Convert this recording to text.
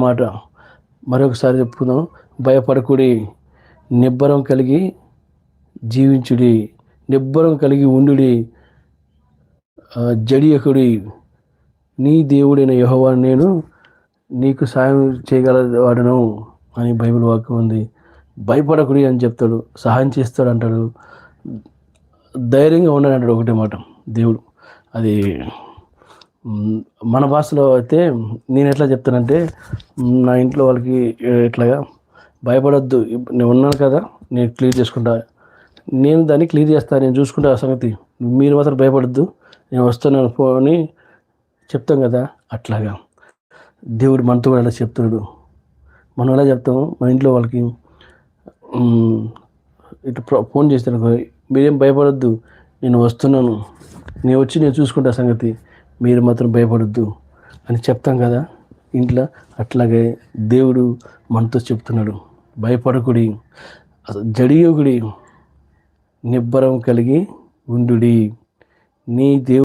మాట మరొకసారి చెప్పుకుందాం. భయపడకుడి, నిబ్బరం కలిగి జీవించుడి, నిబ్బరం కలిగి ఉండుడి, జడియకుడి, నీ దేవుడైన యెహోవా నేను నీకు సాయం చేయగల వాడను అని బైబిల్ వాక్యం ఉంది. భయపడకుడి అని చెప్తాడు, సహాయం చేస్తాడు అంటాడు, ధైర్యంగా ఉండండి అంటాడు. ఒకటే మాట దేవుడు. అది మన భాషలో అయితే నేను ఎట్లా చెప్తానంటే, నా ఇంట్లో వాళ్ళకి ఇట్లాగా భయపడొద్దు, నేను ఉన్నాను కదా, నేను క్లియర్ చేసుకుంటా, నేను దాన్ని క్లియర్ చేస్తాను, నేను చూసుకుంటా ఆ సంగతి, మీరు మాత్రం భయపడొద్దు, నేను వస్తున్నాను అని చెప్తాం కదా. అట్లాగా దేవుడు మనతో కూడా అలా చెప్తున్నాడు. మనం ఎలా చెప్తాము మన ఇంట్లో వాళ్ళకి, ఇట్లా ఫోన్ చేస్తాను, మీరేం భయపడొద్దు, నేను వస్తున్నాను, నేను వచ్చి నేను చూసుకుంటా సంగతి, మీరు మాత్రం భయపడొద్దు అని చెప్తాం కదా ఇంట్లో. అట్లాగే దేవుడు మనతో చెప్తున్నాడు, భయపడకుడి, జడియుకుడి, నిబ్బరం కలిగి ఉండుడి, నీ దేవుడు